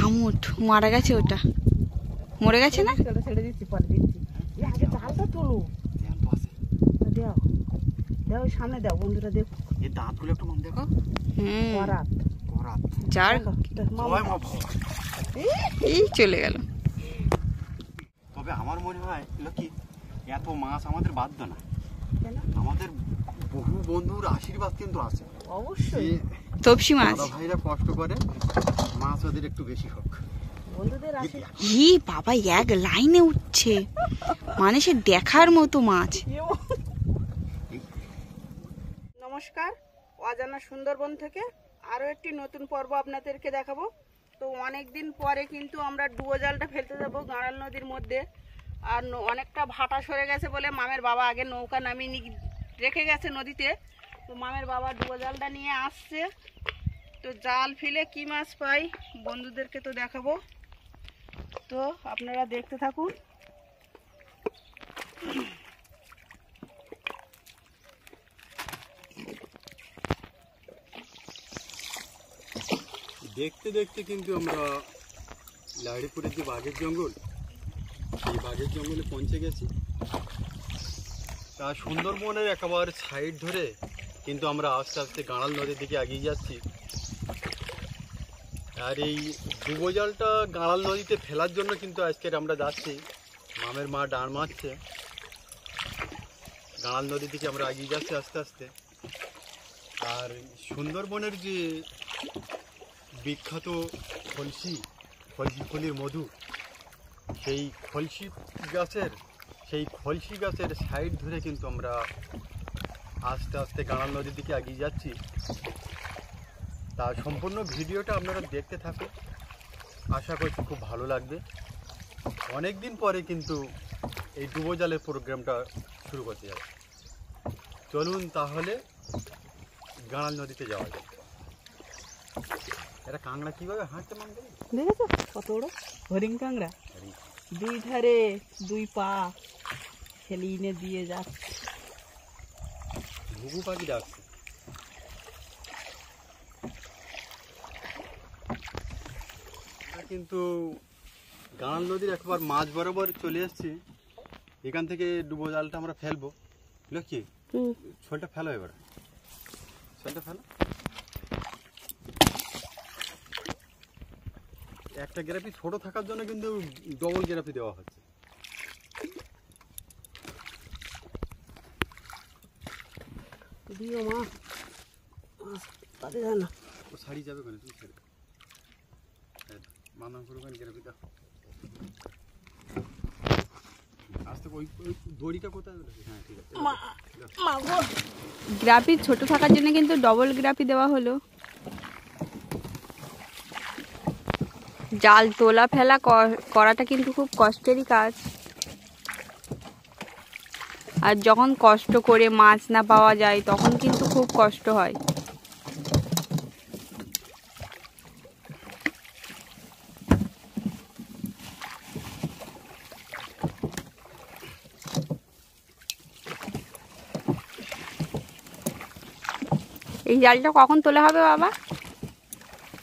শামুক মারা গেছে, ওটা মরে গেছে না? ছেড়ে দিচ্ছি, পরে দিচ্ছি। আগে জালটা তোলো, দাও দাও, সামনে দাও বন্ধুরা, দেখো এই দাঁতগুলো একটু মন দেখো। করাত করাত যার এই চলে গেল। তবে আমার মনে হয় কি এত মাছ আমাদের বাধ্য না, আমাদের বহু বন্ধুর আশীর্বাদ কিন্তু আছে। অবশ্যই তপসি মাছ ভাইরা কষ্ট করে, মাছ ওদের একটু বেশি হোক। বন্ধুদের আশীর্বাদ। ই বাবা, এক লাইনে উঠছে, মানে সে দেখার মতো মাছ। নমস্কার, অজানা সুন্দরবন থেকে আরও একটি নতুন পর্ব আপনাদেরকে দেখাবো। তো অনেক দিন পরে কিন্তু আমরা ডুবো জালটা ফেলতে যাবো গাঁড়াল নদীর মধ্যে। আর অনেকটা ভাটা সরে গেছে বলে মামের বাবা আগে নৌকা নামিয়ে রেখে গেছে নদীতে। তো মামের বাবা ডুবো জালটা নিয়ে আসছে। তো জাল ফেলে কি মাছ পাই বন্ধুদেরকে তো দেখাবো, তো আপনারা দেখতে থাকুন। দেখতে দেখতে কিন্তু আমরা লাহিড়িপুরের যে বাঘের জঙ্গল, সেই বাঘের জঙ্গলে পৌঁছে গেছি। তা সুন্দরবনের একেবারে সাইড ধরে কিন্তু আমরা আস্তে আস্তে গাঁড়াল নদীর দিকে এগিয়ে যাচ্ছি। আর এই ডুবো জালটা গাঁড়াল নদীতে ফেলার জন্য কিন্তু আজকের আমরা যাচ্ছি। মামের মা ডাঁড় মারছে, গাঁড়াল নদীর দিকে আমরা এগিয়ে যাচ্ছি আস্তে আস্তে। আর সুন্দরবনের যে বিখ্যাত ফলসি ফুলের মধু, সেই ফলসি গাছের সাইড ধরে কিন্তু আমরা আস্তে আস্তে গাঁড়াল নদীর দিকে এগিয়ে যাচ্ছি। তা সম্পূর্ণ ভিডিওটা আপনারা দেখতে থাকুন, আশা করছি খুব ভালো লাগবে। অনেক দিন পরে কিন্তু এই ডুবো জালের প্রোগ্রামটা শুরু করতে যাবে। চলুন তাহলে গাঁড়াল নদীতে যাওয়া যায়। এটা কাঁকড়া কিভাবে হাঁটতে মান দেবে দেখেছো কত বড় হরিণ কাঁকড়া, দুই ধারে দুই পা ফেলিনে দিয়ে যাচ্ছে। ঘুঘু পাখি ডাকছে। কিন্তু গাঁড়াল নদীর একবার মাঝ বরাবর চলে এসেছি। এখান থেকে ডুবো জালটা আমরা ফেলবো। কি ছোলটা ফেলো, এবার ছোলটা ফেলো। একটা গ্রাফি ছোট থাকার জন্য কিন্তু ডবল গ্রাফি দেওয়া হচ্ছে। দিও মা, তাতে যায় না, ও শাড়ি যাবে কেন, তুমি ছেড়ে মানা করবেন গ্রাফি দাও। আস্তে ওই দড়িটা কোথায়? হ্যাঁ ঠিক আছে। গ্রাফি ছোট থাকার জন্য কিন্তু ডবল গ্রাফি দেওয়া হলো। জাল তোলা ফেলা করাটা কিন্তু খুব কষ্টেরই কাজ। আর যখন কষ্ট করে মাছ না পাওয়া যায় তখন কিন্তু খুব কষ্ট হয়। এই জালটা কখন তোলা হবে বাবা?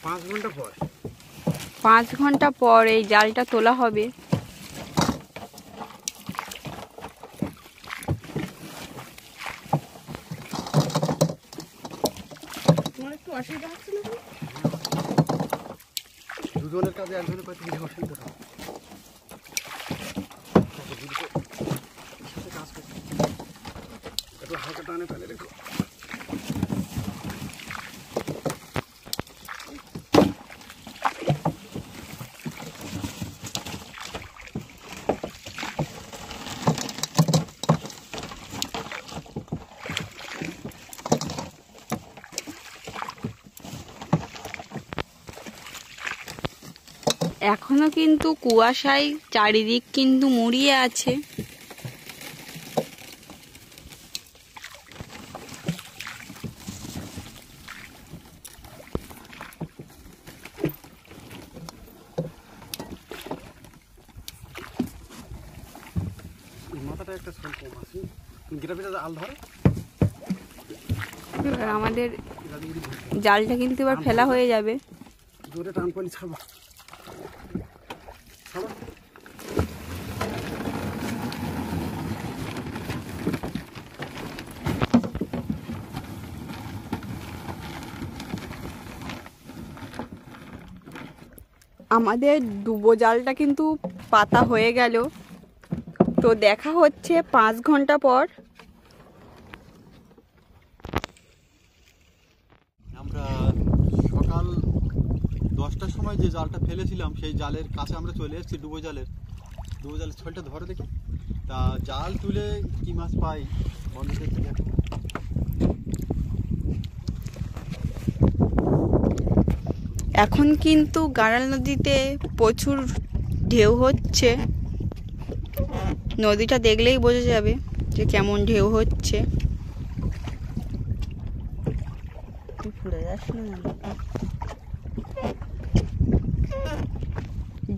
5 ঘন্টা পর। 5 ঘন্টা পর এই জালটা তোলা হবে। দুজনের কাজে একজনের কাছে কিছু অসুবিধা হবে। কাজ করছে একটু হালকা টানে ফেলে রেখো। এখনো কিন্তু কুয়াশায় চারিদিক কিন্তু মুড়িয়ে আছে। মাথাটা একটা ছোট কম আছে, গ্রাফিটা আল ধরো। আমাদের জালটা কিন্তু এবার ফেলা হয়ে যাবে। জোরে টান পানি ছাড়বো। আমাদের ডুবো জালটা কিন্তু পাতা হয়ে গেল, তো দেখা হচ্ছে 5 ঘন্টা পর। আমরা সকাল 10টার সময় যে জালটা ফেলেছিলাম সেই জালের কাছে আমরা চলে এসেছি। ডুবো জালের ছলটা ধরে দেখি, তা জাল তুলে কি মাছ পাই বন্ধুদের থেকে। এখন কিন্তু গাড়াল নদীতে প্রচুর ঢেউ হচ্ছে, নদীটা দেখলেই বোঝা যাবে যে কেমন ঢেউ হচ্ছে।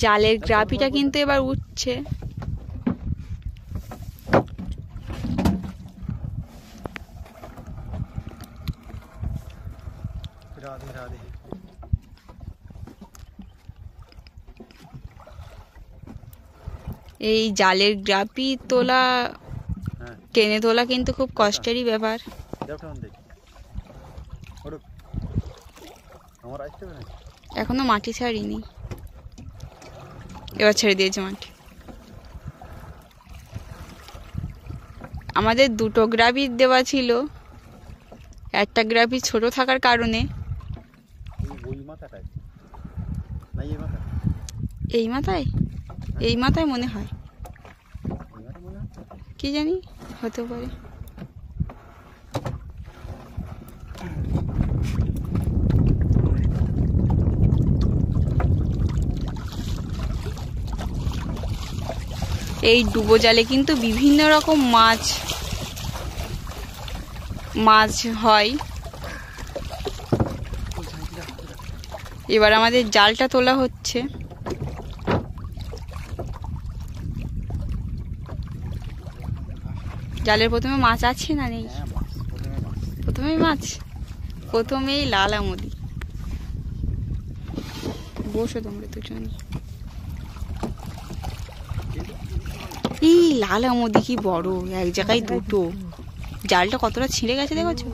জালের গ্রাফিটা কিন্তু এবার উঠছে। রাধে রাধে। এই জালের গ্রাফি তোলা, হ্যাঁ টেনে তোলা কিন্তু খুব কষ্টেরই ব্যাপার। আমার আসতে হবে না, এখনো মাটি ছাড়িনি, এবার ছেড়ে দিয়েছে মাটি। আমাদের 2টো গ্রাফি দেওয়া ছিল, একটা গ্রাফি ছোট থাকার কারণে ওই মাথাটায় না এই মাথা, এই মাথায়, এই মাথায় মনে হয়, এই মাথা মনে হচ্ছে। কি জানি, হতে পারে। এই ডুবো জালে কিন্তু বিভিন্ন রকম মাছ হয়। এবার আমাদের জালটা তোলা হচ্ছে। জালের প্রথমে মাছ আছে না নেই? প্রথমেই মাছ, প্রথমেই লাল আমদি। বসো তোমরা দুজনে। এই লাল আমদি কি বড়, এক জায়গায় 2টো। জালটা কতটা ছিঁড়ে গেছে দেখছো?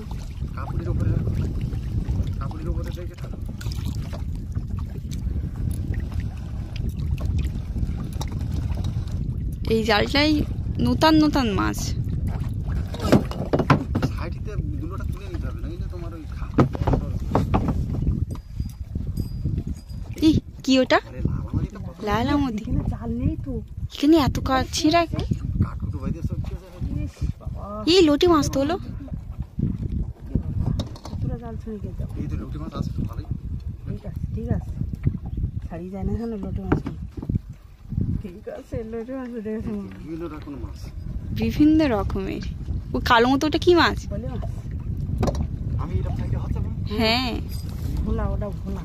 এই জালটাই নতুন নতুন মাছ। কি ওটা? লাল আমদি। এখানে এত ছিঁড়া, এই লটি মাছ তো হলো। বিভিন্ন রকমের। ও কালো মতো, ওটা কি মাছ? হ্যাঁ, ভোলা, ওটা ভোলা।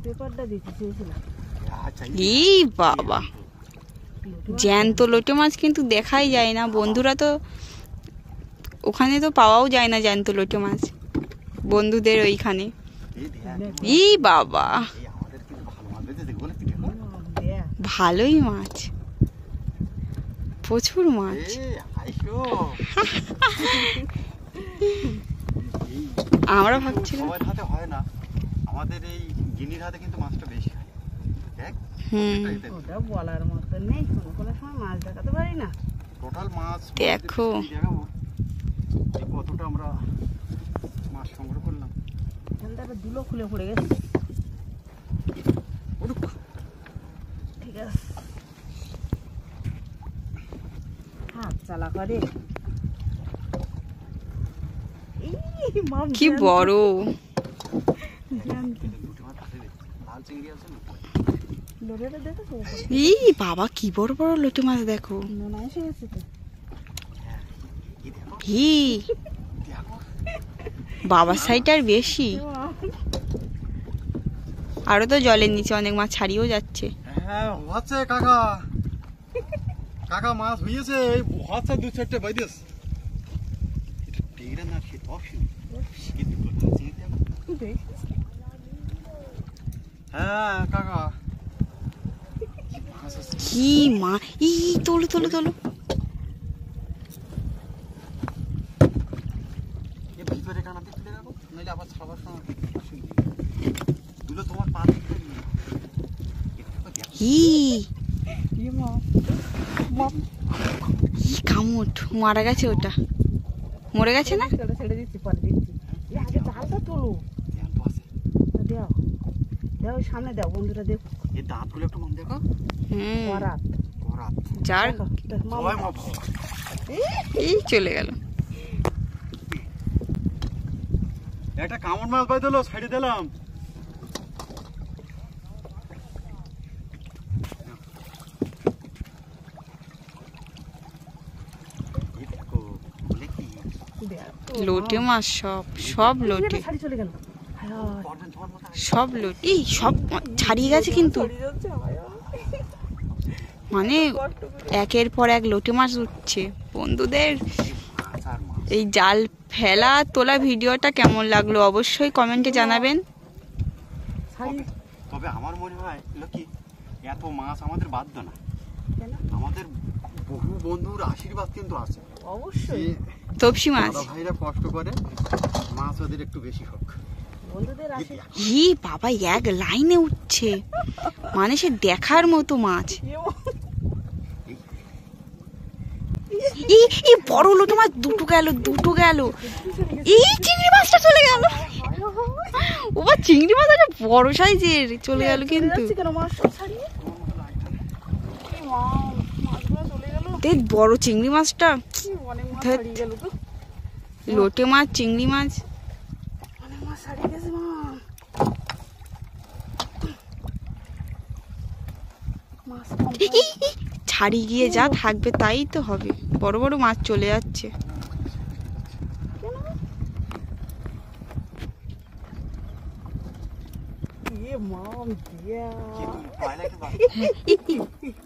পেপারটা দিতে চেয়েছিলাম। এই বাবা, জ্যান্ত লোটে মাছ কিন্তু দেখাই যায় না বন্ধুরা, তো ওখানে তো পাওয়াও যায় না জ্যান্ত লোটে মাছ বন্ধুদের ওইখানে। এই বাবা, ভালোই মাছ, প্রচুর মাছ। আমরা ভাবছিলাম হয় না, আমাদের এই গিনির হাতে কিন্তু মাছটা বেশি হয়। ওটা বলার মতো নেই, কোনো সময় মাছ দেখাতে পারি না। টোটাল মাছ দেখো কতটা আমরা মাছ সংগ্রহ করলাম। এখানটা দুলো খুলে পড়ে গেছে। ঠিক আছে, হাত চালা করে। কি বড়, এই বাবা কি বড় বড় লোটে মাছ দেখো। বাবার সাইড আর বেশি, আরো তো জলের নিচে অনেক মাছ ছাড়িয়েও যাচ্ছে। হ্যাঁ হচ্ছে কাকা, কাকা মাছ হয়েছে, এই হচ্ছে 2-4টে বাইদেশ। টেংরা না সে তপসি কিন্তু ভাজি দেখো। হ্যাঁ কাকা কি মা, ই তোলো তোলো তোলো। এ ভিতরে কানা দিয়ে তুলে রাখো, নইলে আবার ছাড়াবার সময় অসুবিধা। তুলো তোমার পা দিতে ই কামড় মারা গেছে, ওটা মরে গেছে না? ছেড়ে দিচ্ছি, পরে দিচ্ছি। আগে জালটা তোলো, দাও দাও, সামনে দাও বন্ধুরা, দেখো এই দাঁতগুলো একটু মন দেখো। করাত করাত যার সবাই মা এই চলে গেল। একটা কামড় মাছ পাই দিল, ছাড়িয়ে দিলাম। লোটে মাছ, সব সব লোটে, শাড়ি চলে গেল, সব লোটে। এই সব ছাড়িয়ে গেছে কিন্তু, মানে একের পর এক লোটে মাছ উঠছে। বন্ধুদের এই জাল ফেলা তোলা ভিডিওটা কেমন লাগলো অবশ্যই কমেন্টে জানাবেন। তবে আমার মনে হয় কি এত মাছ আমাদের বাধ্য না, আমাদের বহু বন্ধুর আশীর্বাদ কিন্তু আছে অবশ্যই। তপসি মাছ ভাইরা কষ্ট করে, মাছ ওদের একটু বেশি হোক। বন্ধুদের আশীর্বাদ। ই বাবা এক লাইনে উঠছে, মানে সে দেখার মতো মাছ। এই বড় লোটে মাছ দুটো গেল, দুটো গেল। এই চিংড়ি মাছটা চলে গেল। ও বা চিংড়ি মাছ একটা বড় সাইজের চলে গেল কিন্তু। দেখ বড় চিংড়ি মাছটা, লোটে মাছ চিংড়ি মাছ ছাড়ি গিয়ে যা থাকবে তাই তো হবে। বড় বড় মাছ চলে যাচ্ছে।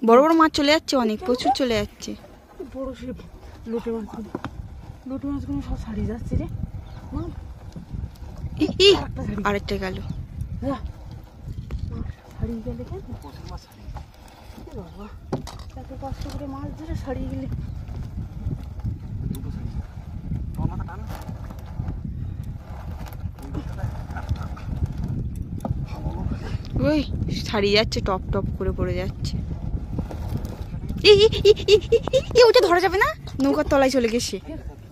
বড় বড় মাছ চলে যাচ্ছে, অনেক প্রচুর চলে যাচ্ছে। বড় সে লোটে মাছ, লোটে মাছগুলো সব ছাড়িয়ে যাচ্ছে রে। আরেকটা গেল। ছাড়িয়ে গেলে কেন বাবা, এত কষ্ট করে মাছ ধরে ছাড়িয়ে গেলে। ওই ছাড়িয়ে যাচ্ছে, টপ টপ করে পড়ে যাচ্ছে। ওটা ধরা যাবে না, নৌকার তলায় চলে গেছে।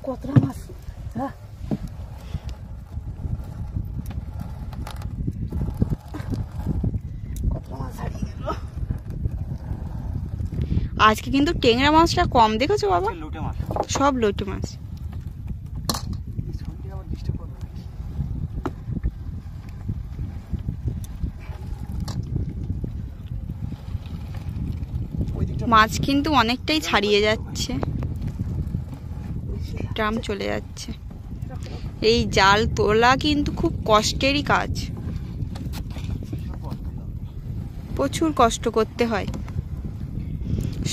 কতটা মাছ, আজকে কিন্তু টেংরা মাছটা কম দেখেছো বাবা, লোটে মাছ সব লোটে মাছ। মাছ কিন্তু অনেকটাই ছাড়িয়ে যাচ্ছে, ট্রাম চলে যাচ্ছে। এই জাল তোলা কিন্তু খুব কষ্টেরই কাজ, প্রচুর কষ্ট করতে হয়।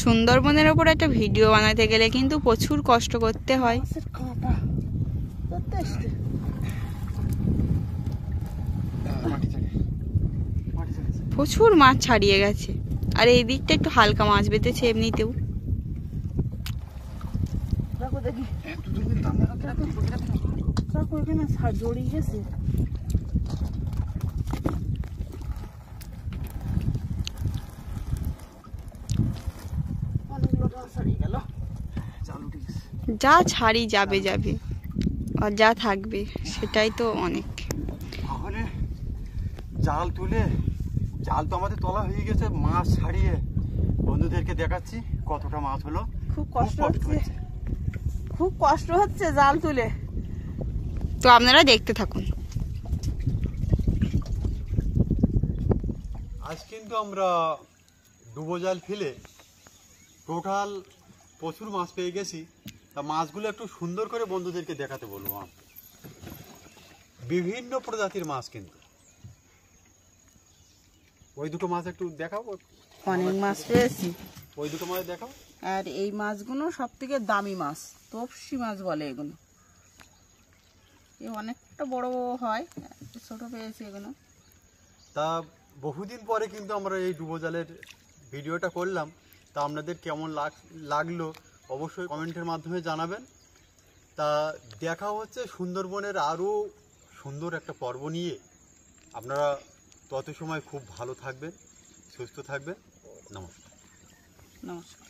সুন্দরবনের ওপর একটা ভিডিও বানাতে গেলে কিন্তু প্রচুর কষ্ট করতে হয়। প্রচুর মাছ ছাড়িয়ে গেছে, আর এই দিকটা একটু হালকা মাছ বেঁধেছে এমনিতেও। জড়িয়ে গেছে। যা ছাড়ি যাবে যাবে, আর যা থাকবে সেটাই তো অনেক। তাহলে জাল তুলে, জাল তো আমাদের তোলা হয়ে গেছে, মাছ ছাড়িয়ে বন্ধুদেরকে দেখাচ্ছি কতটা মাছ হলো। খুব কষ্ট হচ্ছে, খুব কষ্ট হচ্ছে জাল তুলে। তো আপনারা দেখতে থাকুন। আজ কিন্তু আমরা ডুবো জাল ফেলে টোটাল প্রচুর মাছ পেয়ে গেছি। তা মাছগুলো একটু সুন্দর করে বন্ধুদেরকে দেখাতে বলবো। বিভিন্ন প্রজাতির মাছ, কিন্তু ওই দুটো মাছ একটু দেখাও। অনেক মাছ পেয়েছি, ওই দুটো মাছ দেখাও। আর এই মাছগুলো সব থেকে দামি মাছ, তপসি মাছ বলে এগুলো। এ অনেকটা বড় হয়, ছোট পেয়েছি এগুলো। তা বহুদিন পরে কিন্তু আমরা এই ডুবোজালের ভিডিওটা করলাম। তা আপনাদের কেমন লাগলো অবশ্যই কমেন্টের মাধ্যমে জানাবেন। তা দেখা হচ্ছে সুন্দরবনের আরও সুন্দর একটা পর্ব নিয়ে। আপনারা তত সময় খুব ভালো থাকবেন, সুস্থ থাকবেন। নমস্কার। নমস্কার।